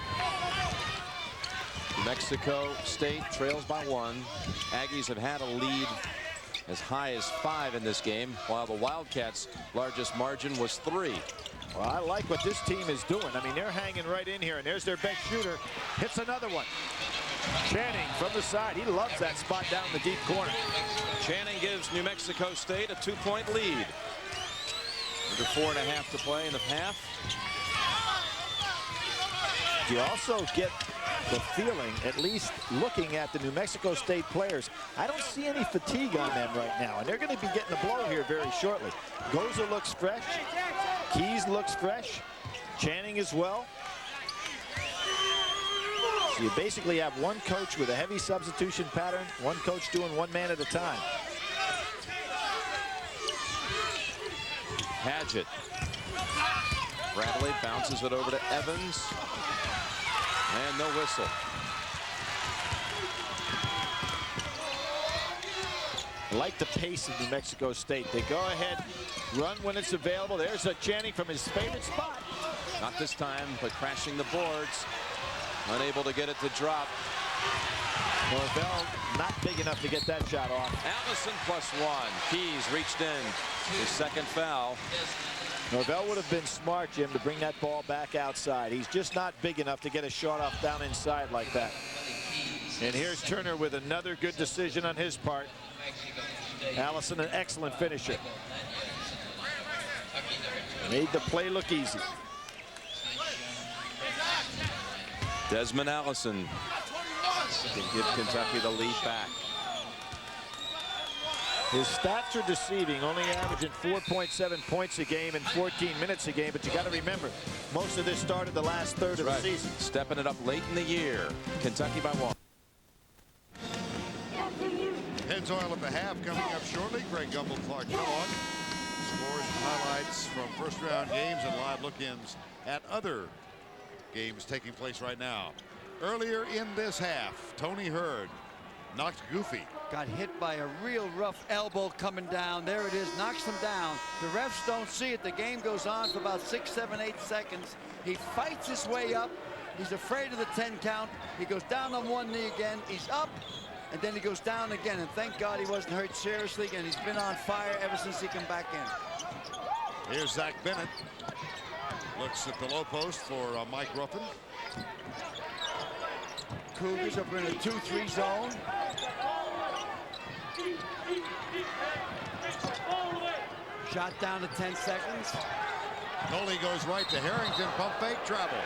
Mexico State trails by 1. Aggies have had a lead as high as 5 in this game, while the Wildcats' largest margin was 3. Well, I like what this team is doing. I mean, they're hanging right in here, and there's their best shooter. Hits another one. Channing from the side. He loves that spot down the deep corner. Channing gives New Mexico State a 2-point lead. Under 4.5 to play in the half. You also get the feeling, at least looking at the New Mexico State players, I don't see any fatigue on them right now, and they're going to be getting a blow here very shortly. Goza looks fresh. Keys looks fresh. Channing as well. So you basically have one coach with a heavy substitution pattern, one coach doing one man at a time. Padgett. Bradley bounces it over to Evans. And no whistle. I like the pace of New Mexico State. They go ahead, run when it's available. There's a Channing from his favorite spot. Not this time, but crashing the boards. Unable to get it to drop. Norvell not big enough to get that shot off. Allison +1. Keys reached in. His second foul. Norvell would have been smart, Jim, to bring that ball back outside. He's just not big enough to get a shot off down inside like that. And here's Turner with another good decision on his part. Allison, an excellent finisher. Made the play look easy. Desmond Allison can give Kentucky the lead back. His stats are deceiving, only averaging 4.7 points a game and 14 minutes a game. But you got to remember, most of this started the last third of the season. Stepping it up late in the year. Kentucky by 1. Heads oil at the half coming up shortly. Greg Gumbel, Clark Kellogg. Scores and highlights from first-round games and live look-ins at other games taking place right now. Earlier in this half, Tony Hurd knocked Goofy. Got hit by a real rough elbow coming down. There it is, knocks him down. The refs don't see it. The game goes on for about 6, 7, 8 seconds. He fights his way up. He's afraid of the 10 count. He goes down on one knee again. He's up, and then he goes down again. And thank God he wasn't hurt seriously, and he's been on fire ever since he came back in. Here's Zach Bennett. Looks at the low post for Mike Ruffin. Cougars up in a 2-3 zone. Shot down to 10 seconds. Coley goes right to Harrington. Pump fake, travel.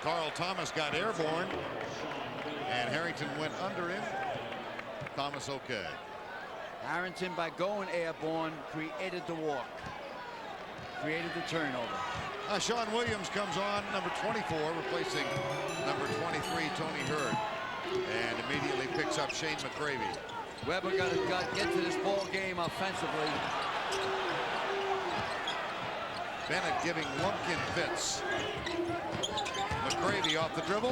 Carl Thomas got airborne, and Harrington went under him. Thomas okay. Harrington, by going airborne, created the walk. Created the turnover. Sean Williams comes on, number 24, replacing number 23, Tony Hurd, and immediately picks up Shane McCravey. Weber got to get to this ball game offensively. Bennett giving Lumpkin fits. McCravey off the dribble.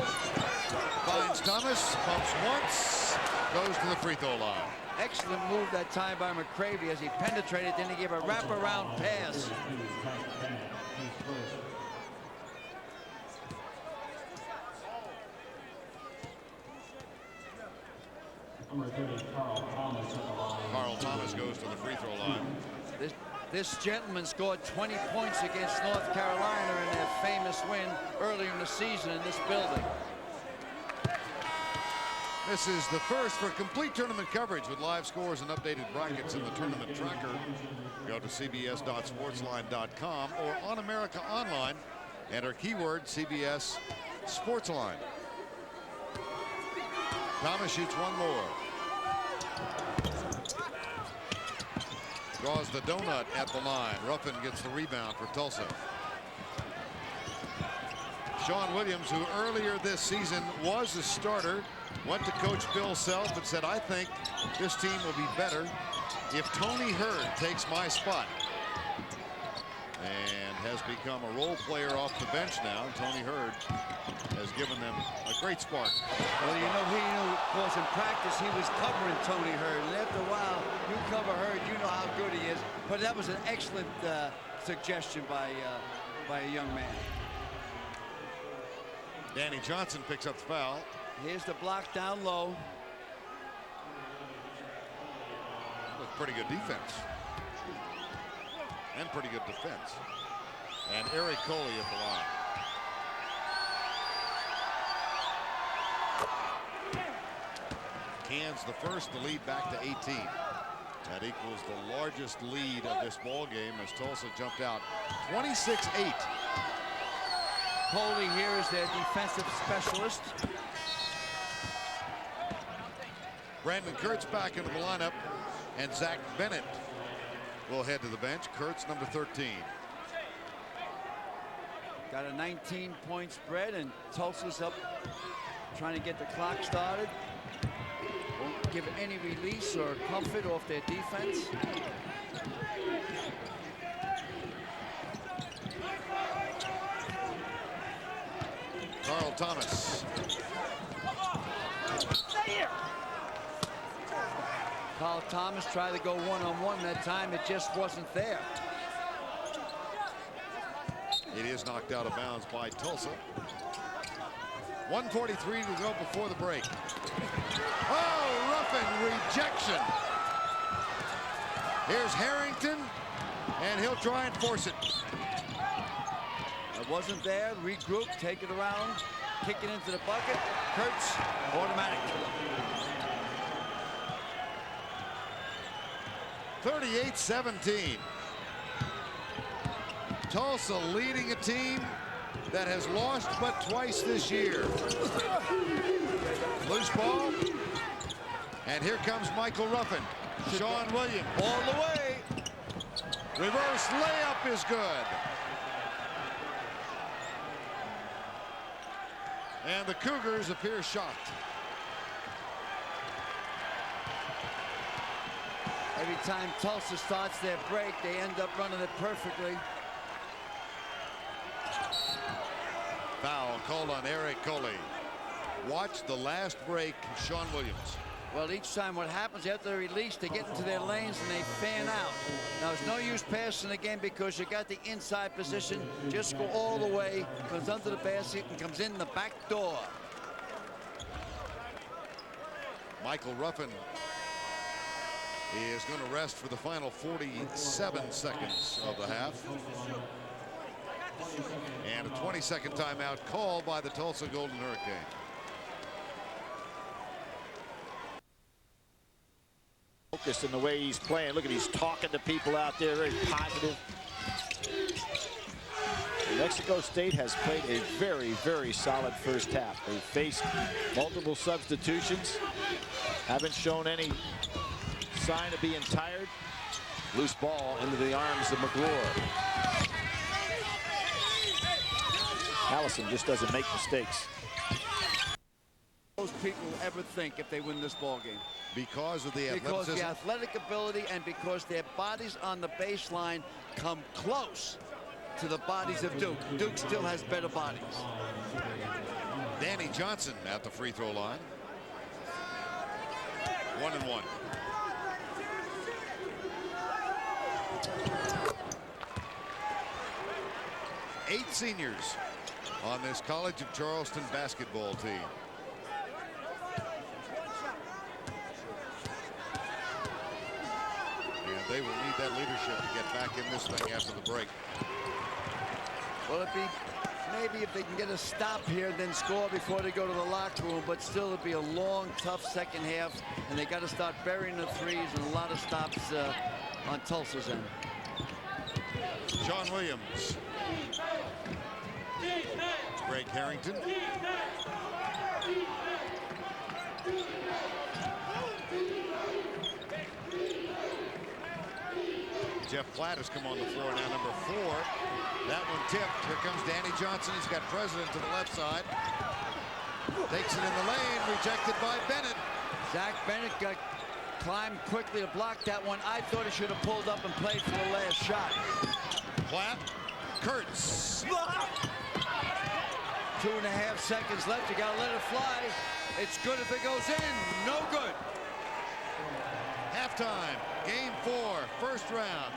Finds Thomas. Pumps once. Thomas goes to the free throw line. Excellent move that time by McCravey as he penetrated, then he gave a wraparound pass. Carl Thomas goes to the free throw line. This gentleman scored 20 points against North Carolina in their famous win earlier in the season in this building. This is the first for complete tournament coverage with live scores and updated brackets in the tournament tracker. Go to cbs.sportsline.com or on America Online. Enter keyword CBS Sportsline. Thomas shoots one more. Draws the donut at the line. Ruffin gets the rebound for Tulsa. Sean Williams, who earlier this season was a starter, went to Coach Bill Self and said, I think this team will be better if Tony Hurd takes my spot. And has become a role player off the bench now. Tony Hurd has given them a great spark. Well, you know, he knew, of course, in practice he was covering Tony Hurd, and after a while you cover Hurd, you know how good he is. But that was an excellent suggestion by a young man. Danny Johnson picks up the foul. Here's the block down low. With pretty good defense. And pretty good defense. And Eric Coley at the line. Cans the first, the lead back to 18. That equals the largest lead of this ball game as Tulsa jumped out 26-8. Coley here is their defensive specialist. Brandon Kurtz back into the lineup, and Zach Bennett will head to the bench. Kurtz, number 13. Got a 19-point spread, and Tulsa's up trying to get the clock started. Won't give any release or comfort off their defense. Carl Thomas. Carl Thomas tried to go one-on-one that time. It just wasn't there. It is knocked out of bounds by Tulsa. 1:43 to go before the break. Oh, Ruffin rejection. Here's Harrington, and he'll try and force it. It wasn't there. Regroup, take it around, kick it into the bucket. Kurtz, automatic. 38-17. Tulsa leading a team that has lost but twice this year. Loose ball. And here comes Michael Ruffin. Sean Williams. All the way. Reverse layup is good. And the Cougars appear shocked. Every time Tulsa starts their break, they end up running it perfectly. Foul called on Eric Coley. Watch the last break, Sean Williams. Well, each time what happens after the release, they get into their lanes and they fan out. Now, it's no use passing again because you got the inside position. Just go all the way, comes under the basket, and comes in the back door. Michael Ruffin is going to rest for the final 47 seconds of the half. And a 20-second timeout called by the Tulsa Golden Hurricane. Focused in the way he's playing. Look at, he's talking to people out there, very positive. New Mexico State has played a very, very solid first half. They've faced multiple substitutions, haven't shown any sign of being tired. Loose ball into the arms of McGlure. Allison just doesn't make mistakes. Most people ever think if they win this ball game. Because of the athleticism? Because the athletic ability and because their bodies on the baseline come close to the bodies of Duke. Duke still has better bodies. Danny Johnson at the free throw line. 1-1. Eight seniors on this College of Charleston basketball team. And they will need that leadership to get back in this thing after the break. Well, it'd be maybe if they can get a stop here, then score before they go to the locker room. But still, it'll be a long, tough second half, and they got to start burying the threes and a lot of stops on Tulsa's end. John Williams. Greg Harrington. Jeff Platt has come on the floor now, number 4. That one tipped. Here comes Danny Johnson. He's got President to the left side. Takes it in the lane, rejected by Bennett. Zach Bennett climbed quickly to block that one. I thought he should have pulled up and played for the last shot. Platt, Kurtz. 2.5 seconds left. You got to let it fly. It's good if it goes in. No good. Halftime, game 4, first round,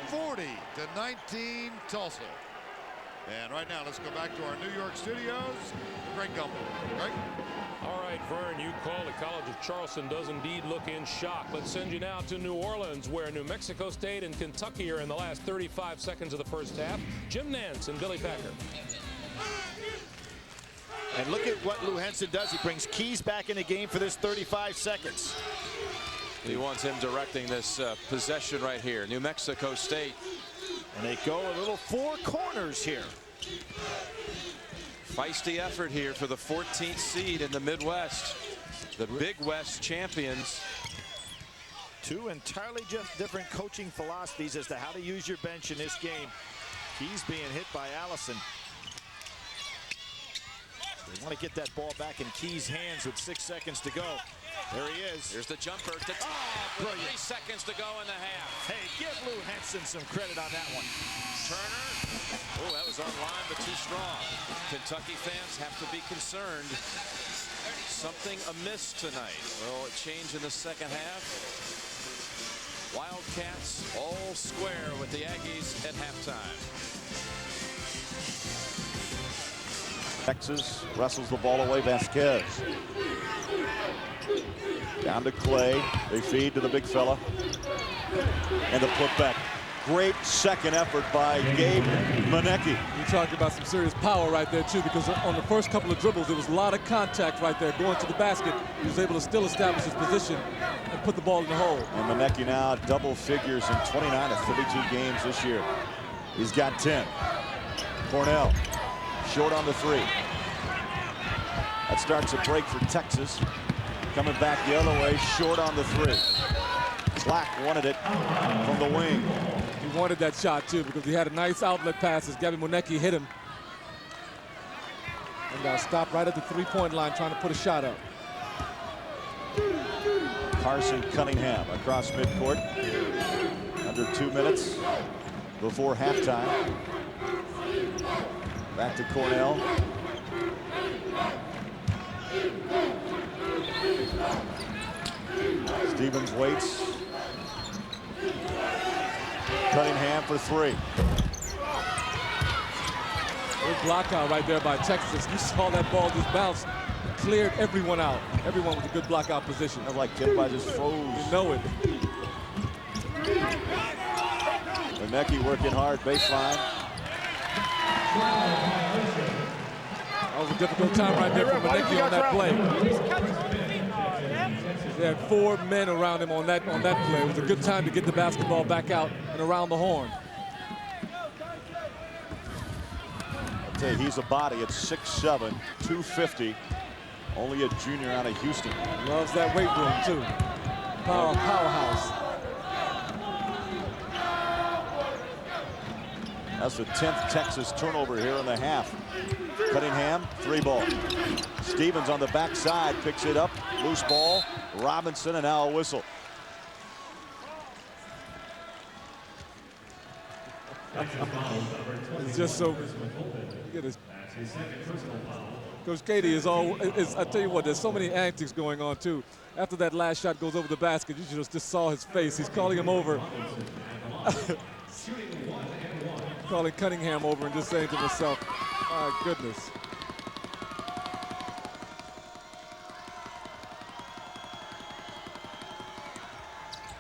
40-19 Tulsa. And right now, let's go back to our New York studios. Greg Gumbel. Greg? All right, Vern, you call it. College of Charleston does indeed look in shock. Let's send you now to New Orleans, where New Mexico State and Kentucky are in the last 35 seconds of the first half. Jim Nance and Billy Packer. And look at what Lou Henson does. He brings Keys back in the game for this 35 seconds. He wants him directing this possession right here. New Mexico State. And they go a little 4 corners here. Feisty effort here for the 14th seed in the Midwest. The Big West champions. 2 entirely just different coaching philosophies as to how to use your bench in this game. Keys being hit by Allison. They want to get that ball back in Keys' hands with 6 seconds to go. There he is. Here's the jumper to top. 3 seconds to go in the half. Hey, give Lou Henson some credit on that one. Turner. Oh, that was on line, but too strong. Kentucky fans have to be concerned. Something amiss tonight. Will it change in the second half? Wildcats all square with the Aggies at halftime. Texas wrestles the ball away. Vasquez. Down to Clay. They feed to the big fella. And the putback. Great second effort by Gabe Manecki. You talked about some serious power right there, too, because on the first couple of dribbles, there was a lot of contact right there going to the basket. He was able to still establish his position and put the ball in the hole. And Manecki now double figures in 29 of 32 games this year. He's got 10. Cornell short on the 3. That starts a break for Texas. Coming back the other way, short on the 3. Black wanted it from the wing. He wanted that shot, too, because he had a nice outlet pass as Gabby Monecki hit him. And stopped right at the 3-point line trying to put a shot up. Carson Cunningham across midcourt. Under 2 minutes before halftime. Back to Cornell. Stevens waits. Cunningham for 3. Good block out right there by Texas. You saw that ball just bounce. Cleared everyone out. Everyone was a good block out position. That's like Kemba just froze. You know it. Manecki working hard, baseline. That was a difficult time right there for Manecki on that play. They had 4 men around him on that play. It was a good time to get the basketball back out and around the horn. I'll tell you, he's a body at 6'7", 250. Only a junior out of Houston. Loves that weight room, too. Powerhouse. That's the 10th Texas turnover here in the half. Cunningham, 3-ball. Stevens on the backside, picks it up. Loose ball. Robinson, and now a whistle. It's just so. Coach Katie I tell you what, there's so many antics going on too. After that last shot goes over the basket, you just saw his face. He's calling him over. Calling Cunningham over and just saying to himself, my goodness.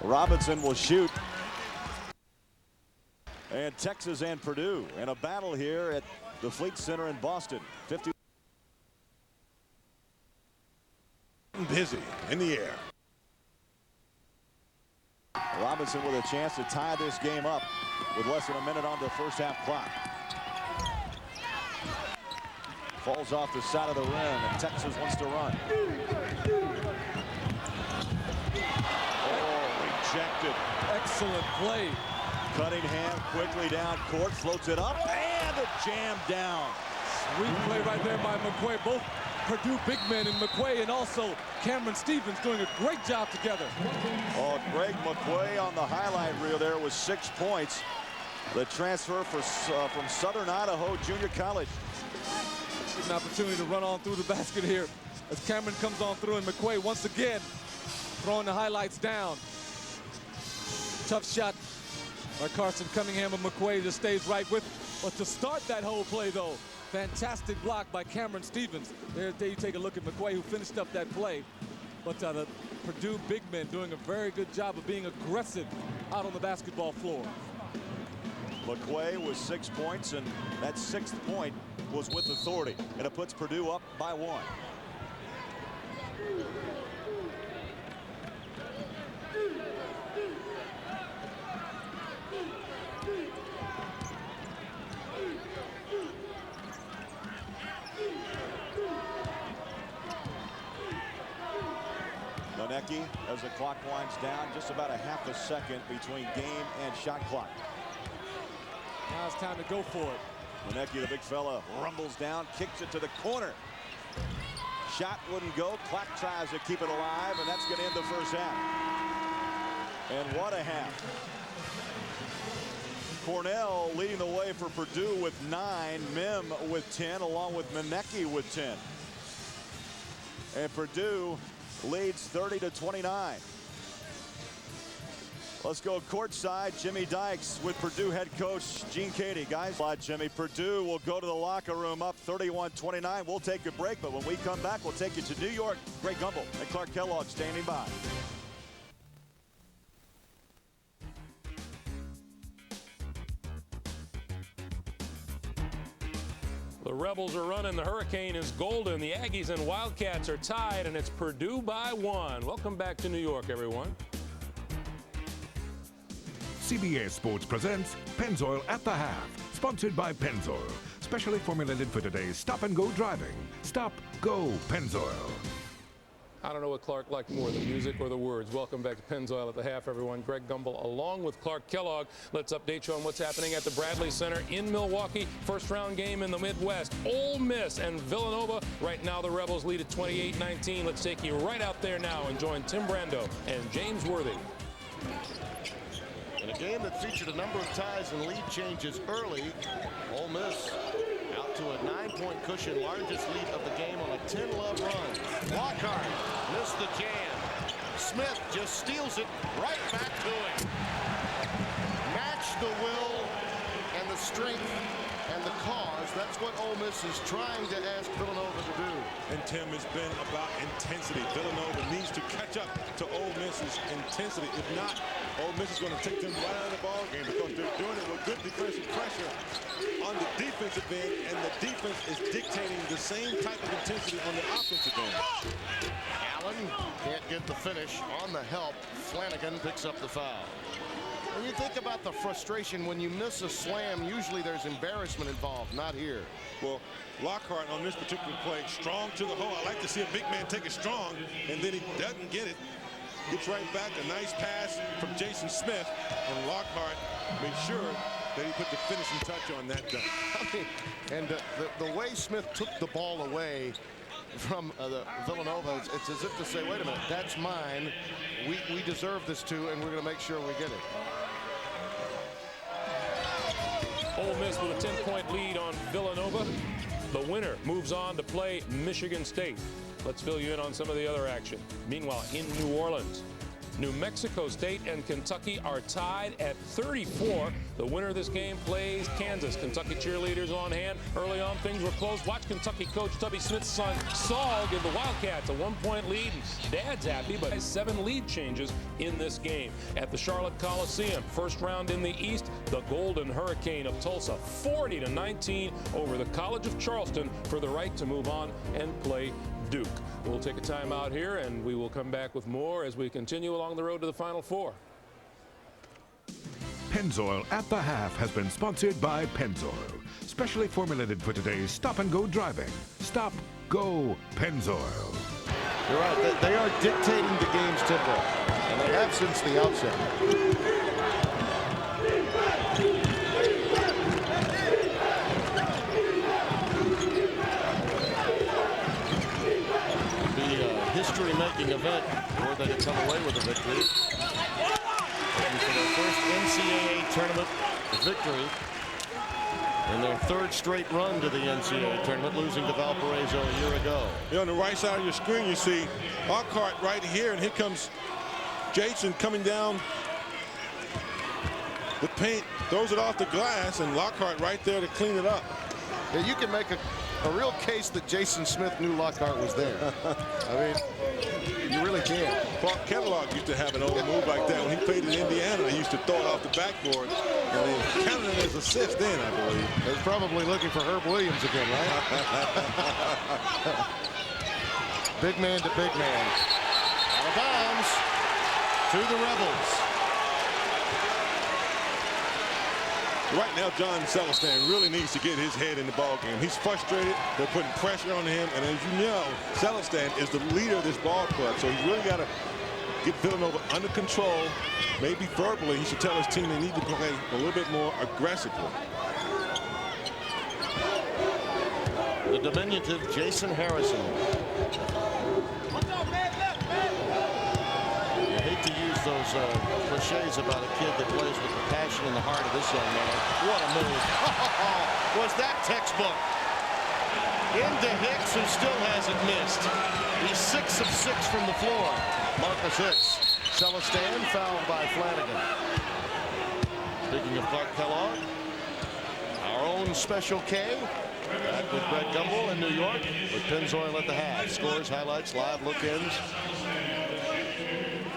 Robinson will shoot. And Texas and Purdue in a battle here at the Fleet Center in Boston. 50. Busy in the air. Robinson with a chance to tie this game up with less than a minute on the first half clock. Falls off the side of the rim, and Texas wants to run. Oh, rejected. Excellent play. Cunningham quickly down court, floats it up, and a jam down. Sweet play right there by McQuay. Both Purdue big men and McQuay, and also Cameron Stevens doing a great job together. Oh, Greg McQuay on the highlight reel there with 6 points. The transfer from Southern Idaho Junior College. An opportunity to run on through the basket here as Cameron comes on through, and McQuay once again throwing the highlights down. Tough shot by Carson Cunningham, and McQuay just stays right with it. But to start that whole play, though, fantastic block by Cameron Stevens. There you take a look at McQuay, who finished up that play. But the Purdue big men doing a very good job of being aggressive out on the basketball floor. McQuay with 6 points, and that 6th point was with authority, and it puts Purdue up by 1. Monecki, as the clock winds down, just about a half a second between game and shot clock. Now it's time to go for it. Monecki, the big fella, rumbles down, kicks it to the corner. Shot wouldn't go. Clock tries to keep it alive, and that's going to end the first half. And what a half. Cornell leading the way for Purdue with 9, Mim with 10, along with Monecki with 10. And Purdue leads 30-29. Let's go courtside. Jimmy Dykes with Purdue head coach Gene Cady. Guys, Jimmy, Purdue will go to the locker room up 31-29. We'll take a break, but when we come back, we'll take you to New York. Greg Gumbel and Clark Kellogg standing by. The Rebels are running. The Hurricane is golden. The Aggies and Wildcats are tied, and it's Purdue by 1. Welcome back to New York, everyone. CBS Sports presents Pennzoil at the Half, sponsored by Pennzoil, specially formulated for today's stop-and-go driving. Stop, go, Pennzoil. I don't know what Clark liked more, the music or the words. Welcome back to Pennzoil at the Half, everyone. Greg Gumbel along with Clark Kellogg. Let's update you on what's happening at the Bradley Center in Milwaukee. First round game in the Midwest. Ole Miss and Villanova. Right now the Rebels lead at 28-19. Let's take you right out there now and join Tim Brando and James Worthy. In a game that featured a number of ties and lead changes early, Ole Miss out to a 9-point cushion, largest lead of the game on a 10-love run. Lockhart missed the jam. Smith just steals it right back to him. Match the will and the strength and the cause. That's what Ole Miss is trying to ask Villanova to do. And Tim, it's been about intensity. Villanova needs to catch up to Ole Miss's intensity. If not, Ole Miss is going to take them right out of the ball game because they're doing it with good defensive pressure on the defensive end, and the defense is dictating the same type of intensity on the offensive end. Allen can't get the finish on the help. Flanagan picks up the foul. When you think about the frustration when you miss a slam, usually there's embarrassment involved. Not here. Well, Lockhart on this particular play, strong to the hole. I like to see a big man take it strong, and then he doesn't get it. Gets right back. A nice pass from Jason Smith, and Lockhart made sure that he put the finishing touch on that dunk. I mean, and the way Smith took the ball away from the Villanova, it's as if to say, wait a minute, that's mine. We deserve this too, and we're going to make sure we get it. Ole Miss with a 10-point lead on Villanova. The winner moves on to play Michigan State. Let's fill you in on some of the other action. Meanwhile, in New Orleans, New Mexico State and Kentucky are tied at 34. The winner of this game plays Kansas. Kentucky cheerleaders on hand. Early on, things were close. Watch Kentucky coach Tubby Smith's son, Saul, give the Wildcats a 1-point lead. Dad's happy, but has 7 lead changes in this game. At the Charlotte Coliseum, first round in the East, the Golden Hurricane of Tulsa, 40-19 over the College of Charleston for the right to move on and play Duke. We'll take a time out here, and we will come back with more as we continue along the road to the Final Four. Pennzoil at the Half has been sponsored by Pennzoil, specially formulated for today's stop-and-go driving. Stop, go, Pennzoil. You're right. They are dictating the game's tempo, and they have since the outset. History-making event, or they could come away with a victory. Looking for their first NCAA tournament victory in their 3rd straight run to the NCAA tournament, losing to Valparaiso a year ago. On the right side of your screen, you see Lockhart right here, and here comes Jason coming down the paint, throws it off the glass, and Lockhart right there to clean it up. Yeah, you can make a real case that Jason Smith knew Lockhart was there. I mean, you really can. Clark Kellogg used to have an old move like that when he played in Indiana. He used to throw it off the backboard, and they counted it as assist then, I believe. They was probably looking for Herb Williams again, right? Big man to big man. Out of bounds to the Rebels. Right now, John Celestin really needs to get his head in the ball game. He's frustrated. They're putting pressure on him. And as you know, Celestin is the leader of this ball club. So he's really got to get Villanova under control. Maybe verbally, he should tell his team they need to play a little bit more aggressively. The diminutive Jason Harrison. You hate to use those cliches about a kid that plays with the passion in the heart of this young man. What a move. Was that textbook? Into Hicks, who still hasn't missed. He's 6 of 6 from the floor. Marcus Hicks. Celestin fouled by Flanagan. Speaking of Clark Kellogg, our own Special K. Back with Greg Gumbel in New York with Pennzoil at the half. Scores, highlights, live look-ins.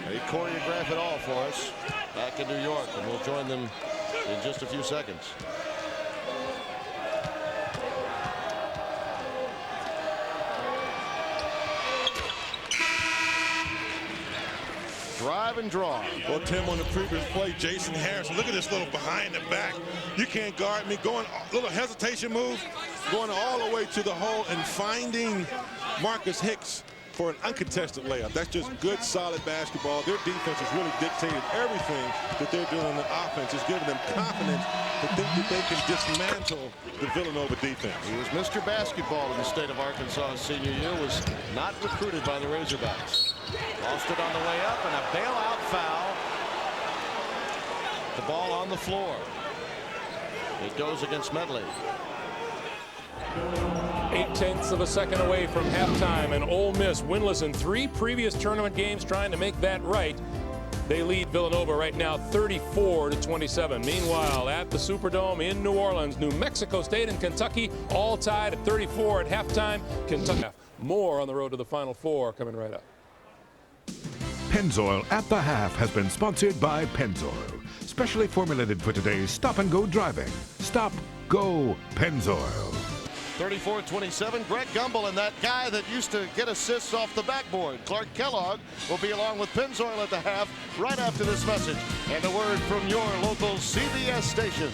They choreograph it all for us back in New York, and we'll join them in just a few seconds. Drive and draw. Well, Tim, on the previous play, Jason Harrison, look at this little behind the back. You can't guard me. Going a little hesitation move, going all the way to the hole and finding Marcus Hicks for an uncontested layup. That's just good, solid basketball. Their defense has really dictated everything that they're doing on the offense. It's giving them confidence to think that they can dismantle the Villanova defense. He was Mr. Basketball in the state of Arkansas his senior year, was not recruited by the Razorbacks. Lost it on the way up, and a bailout foul. The ball on the floor. It goes against Medley. 0.8 of a second away from halftime, and Ole Miss, winless in 3 previous tournament games, trying to make that right. They lead Villanova right now 34-27. Meanwhile, at the Superdome in New Orleans, New Mexico State and Kentucky all tied at 34 at halftime. Kentucky. More on the road to the Final Four coming right up. Pennzoil at the Half has been sponsored by Pennzoil, specially formulated for today's stop-and-go driving. Stop, go, Pennzoil. 34-27, Greg Gumbel, and that guy that used to get assists off the backboard, Clark Kellogg, will be along with Pennzoil at the half right after this message and a word from your local CBS station.